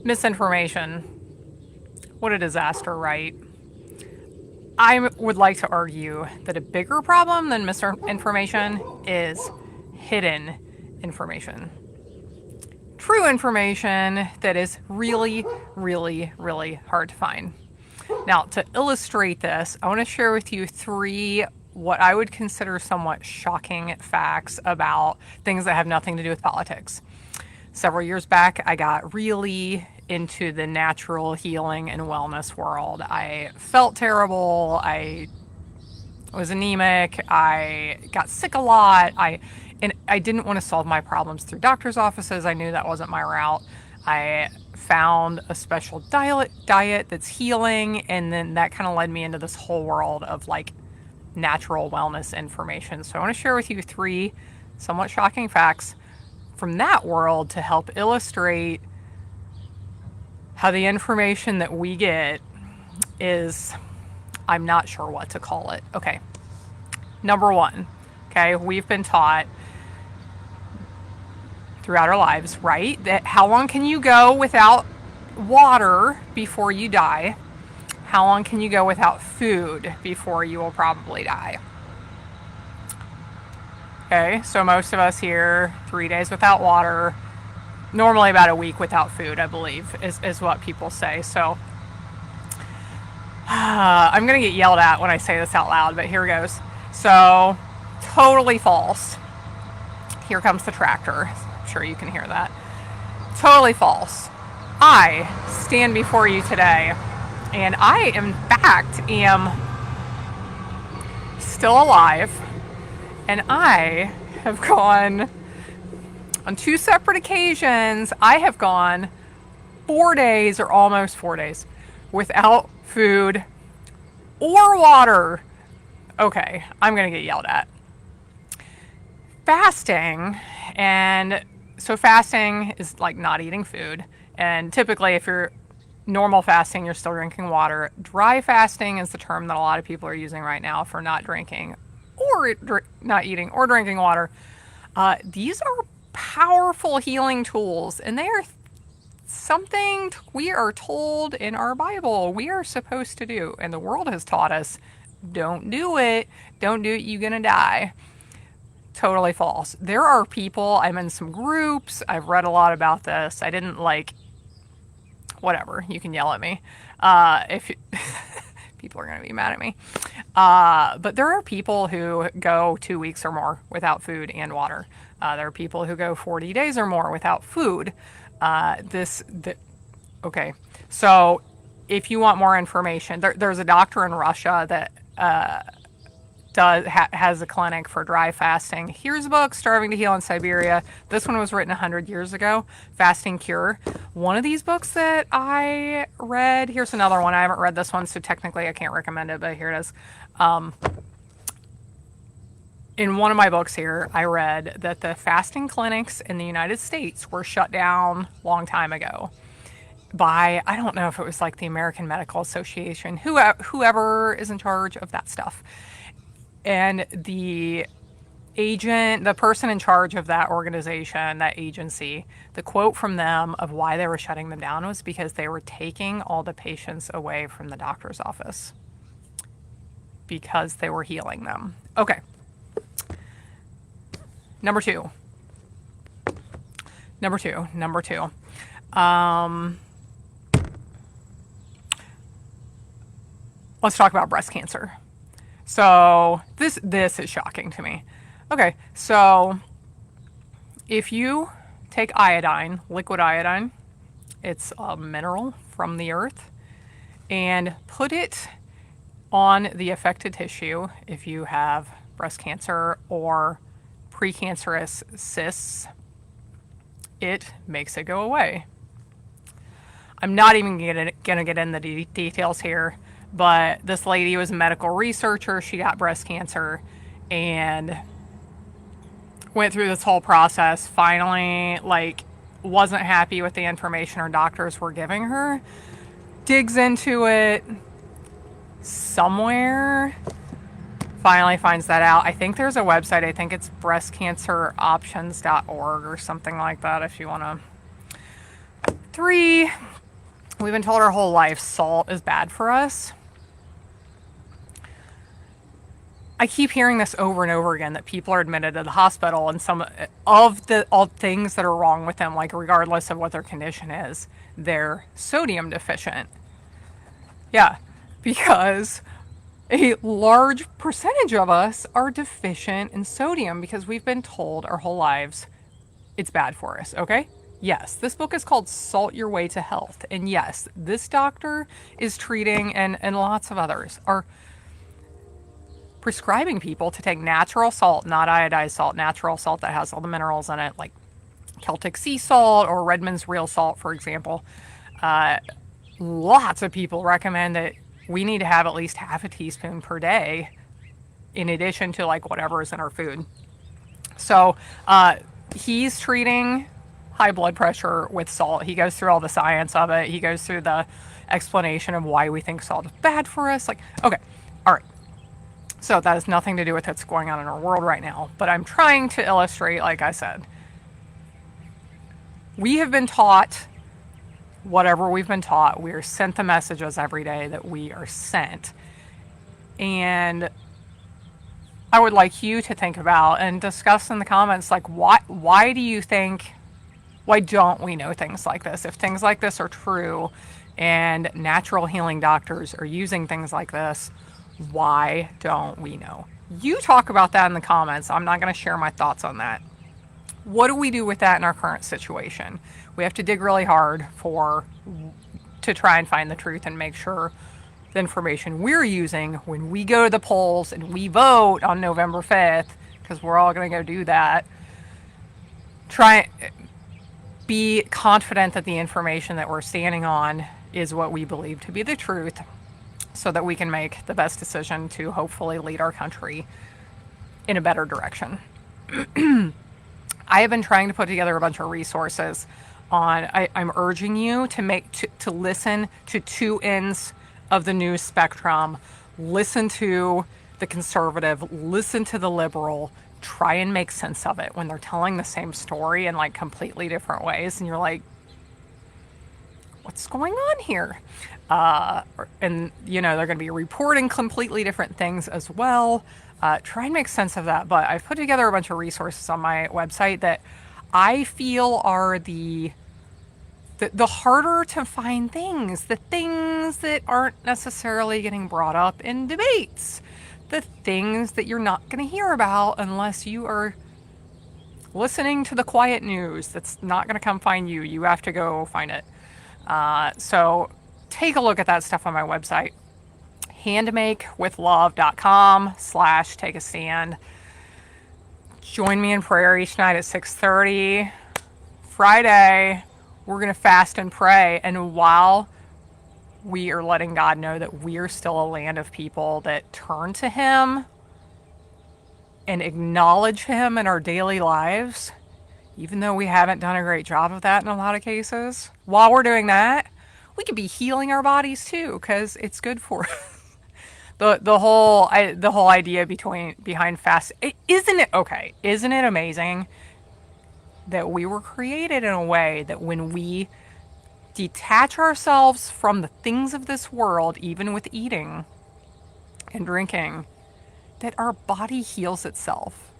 Misinformation. What a disaster, right? I would like to argue that a bigger problem than misinformation is hidden information. True information that is really, really, really hard to find. Now, to illustrate this, I want to share with you three what I would consider somewhat shocking facts about things that have nothing to do with politics. Several years back, I got really into the natural healing and wellness world. I felt terrible. I was anemic. I got sick a lot. I didn't want to solve my problems through doctor's offices. I knew that wasn't my route. I found a special diet that's healing, and then that kind of led me into this whole world of like natural wellness information. So I want to share with you three somewhat shocking facts from that world to help illustrate how the information that we get is, I'm not sure what to call it. Okay. Number one, okay, we've been taught throughout our lives, right, that how long can you go without water before you die? How long can you go without food before you will probably die? Okay, so most of us here, 3 days without water, normally about a week without food, I believe, is what people say. So I'm going to get yelled at when I say this out loud, but here goes. So, totally false. Here comes the tractor. I'm sure you can hear that. Totally false. I stand before you today, and I, in fact, am still alive, and I have gone, on two separate occasions, I have gone 4 days, or almost 4 days, without food or water. Okay, I'm going to get yelled at. Fasting, and so fasting is like not eating food. And typically, if you're normal fasting, you're still drinking water. Dry fasting is the term that a lot of people are using right now for not drinking or not eating or drinking water. These are powerful healing tools, and they are something we are told in our Bible we are supposed to do. And the world has taught us, don't do it. Don't do it. You're going to die. Totally false. There are people, I'm in some groups, I've read a lot about this. I didn't like, whatever, you can yell at me. If you, people are going to be mad at me. But there are people who go 2 weeks or more without food and water. There are people who go 40 days or more without food. Okay. So if you want more information, there's a doctor in Russia that has a clinic for dry fasting. Here's a book, Starving to Heal in Siberia. This one was written 100 years ago, Fasting Cure. One of these books that I read, here's another one. I haven't read this one, so technically I can't recommend it, but here it is. In one of my books here, I read that the fasting clinics in the United States were shut down a long time ago by, I don't know if it was like the American Medical Association, whoever is in charge of that stuff. And the person in charge of that organization, that agency, the quote from them of why they were shutting them down was because they were taking all the patients away from the doctor's office because they were healing them. Okay. Number two. Let's talk about breast cancer. So this is shocking to me. Okay, so if you take iodine, liquid iodine, it's a mineral from the earth, and put it on the affected tissue, if you have breast cancer or precancerous cysts, it makes it go away. I'm not even going to get in the details here, but this lady was a medical researcher. She got breast cancer and went through this whole process. Finally, wasn't happy with the information her doctors were giving her. Digs into it somewhere. Finally finds that out. I think there's a website. I think it's breastcanceroptions.org or something like that if you want to 3, we've been told our whole life salt is bad for us. I keep hearing this over and over again that people are admitted to the hospital and some of the all things that are wrong with them, like regardless of what their condition is, they're sodium deficient. Yeah, because a large percentage of us are deficient in sodium because we've been told our whole lives it's bad for us, okay? Yes, this book is called Salt Your Way to Health. And yes, this doctor is treating, and lots of others are prescribing people to take natural salt, not iodized salt, natural salt that has all the minerals in it, like Celtic sea salt or Redmond's real salt, for example. Lots of people recommend that we need to have at least half a teaspoon per day in addition to like whatever is in our food. So he's treating high blood pressure with salt. He goes through all the science of it. He goes through the explanation of why we think salt is bad for us. Like, okay, all right. So that has nothing to do with what's going on in our world right now. But I'm trying to illustrate, like I said, we have been taught whatever we've been taught. We are sent the messages every day that we are sent. And I would like you to think about and discuss in the comments, like, why do you think, why don't we know things like this? If things like this are true and natural healing doctors are using things like this, why don't we know? You talk about that in the comments. I'm not going to share my thoughts on that. What do we do with that in our current situation? We have to dig really hard to try and find the truth and make sure the information we're using when we go to the polls and we vote on November 5th, because we're all going to go do that, be confident that the information that we're standing on is what we believe to be the truth, so that we can make the best decision to hopefully lead our country in a better direction. I have been trying to put together a bunch of resources on, I'm urging you to listen to two ends of the news spectrum. Listen to the conservative, listen to the liberal, try and make sense of it when they're telling the same story in like completely different ways. And you're like, what's going on here? And you know, they're going to be reporting completely different things as well. Try and make sense of that. But I've put together a bunch of resources on my website that I feel are the harder to find things, the things that aren't necessarily getting brought up in debates, the things that you're not going to hear about unless you are listening to the quiet news. That's not going to come find you. You have to go find it. So take a look at that stuff on my website, handmakewithlove.com/take a stand. Join me in prayer each night at 6:30. Friday, we're going to fast and pray. And while we are letting God know that we are still a land of people that turn to Him and acknowledge Him in our daily lives, even though we haven't done a great job of that in a lot of cases, while we're doing that, we could be healing our bodies too, because it's good for us. the whole idea behind fast, isn't it amazing that we were created in a way that when we detach ourselves from the things of this world, even with eating and drinking, that our body heals itself.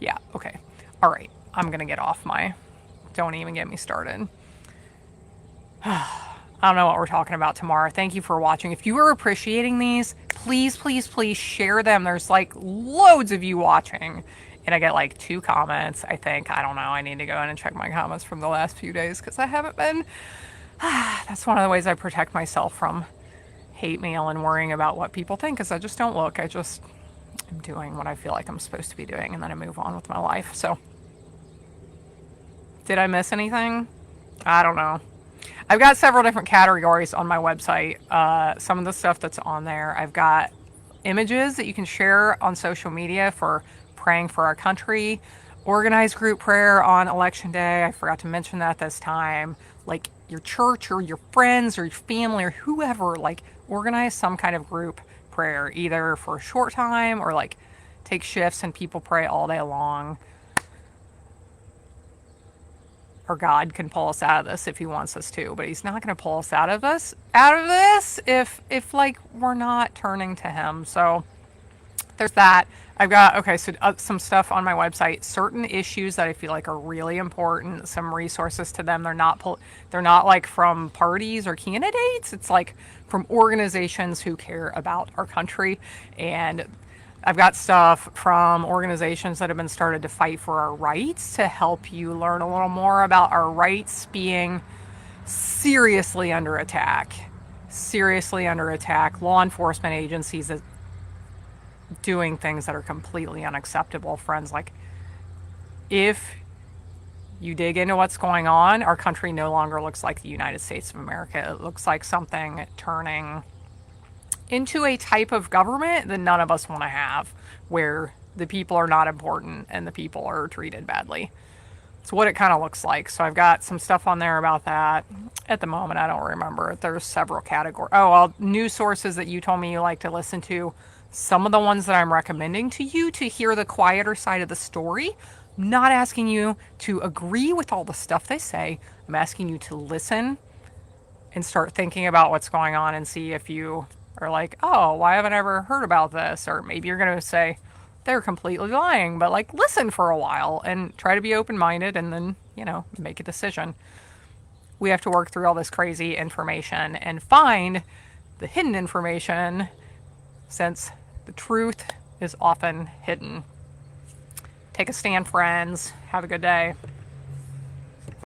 Yeah, okay. All right, I'm going to get off don't even get me started. I don't know what we're talking about tomorrow. Thank you for watching. If you are appreciating these, please, please, please share them. There's like loads of you watching. And I get like 2 comments, I think. I don't know. I need to go in and check my comments from the last few days because I haven't been. That's one of the ways I protect myself from hate mail and worrying about what people think, because I just don't look. I'm doing what I feel like I'm supposed to be doing, and then I move on with my life. So, did I miss anything? I don't know. I've got several different categories on my website. Some of the stuff that's on there, I've got images that you can share on social media for praying for our country, organized group prayer on election day. I forgot to mention that this time. Like your church or your friends or your family or whoever, like organize some kind of group prayer, either for a short time or like take shifts and people pray all day long. Or God can pull us out of this if he wants us to, but he's not going to pull us out of this if like we're not turning to him. So there's that. I've got okay, so some stuff on my website, certain issues that I feel like are really important, some resources to them. They're not like from parties or candidates. It's like from organizations who care about our country. And I've got stuff from organizations that have been started to fight for our rights to help you learn a little more about our rights being seriously under attack. Seriously under attack. Law enforcement agencies doing things that are completely unacceptable. Friends, like, if you dig into what's going on, our country no longer looks like the United States of America. It looks like something turning into a type of government that none of us want to have, where the people are not important and the people are treated badly. It's what it kind of looks like. So I've got some stuff on there about that. At the moment, I don't remember. There's several categories. Oh, well, news sources that you told me you like to listen to. Some of the ones that I'm recommending to you to hear the quieter side of the story. I'm not asking you to agree with all the stuff they say. I'm asking you to listen and start thinking about what's going on and see if you are like, oh, why haven't I ever heard about this? Or maybe you're going to say, they're completely lying, but like listen for a while and try to be open-minded and then, make a decision. We have to work through all this crazy information and find the hidden information, since the truth is often hidden. Take a stand, friends. Have a good day.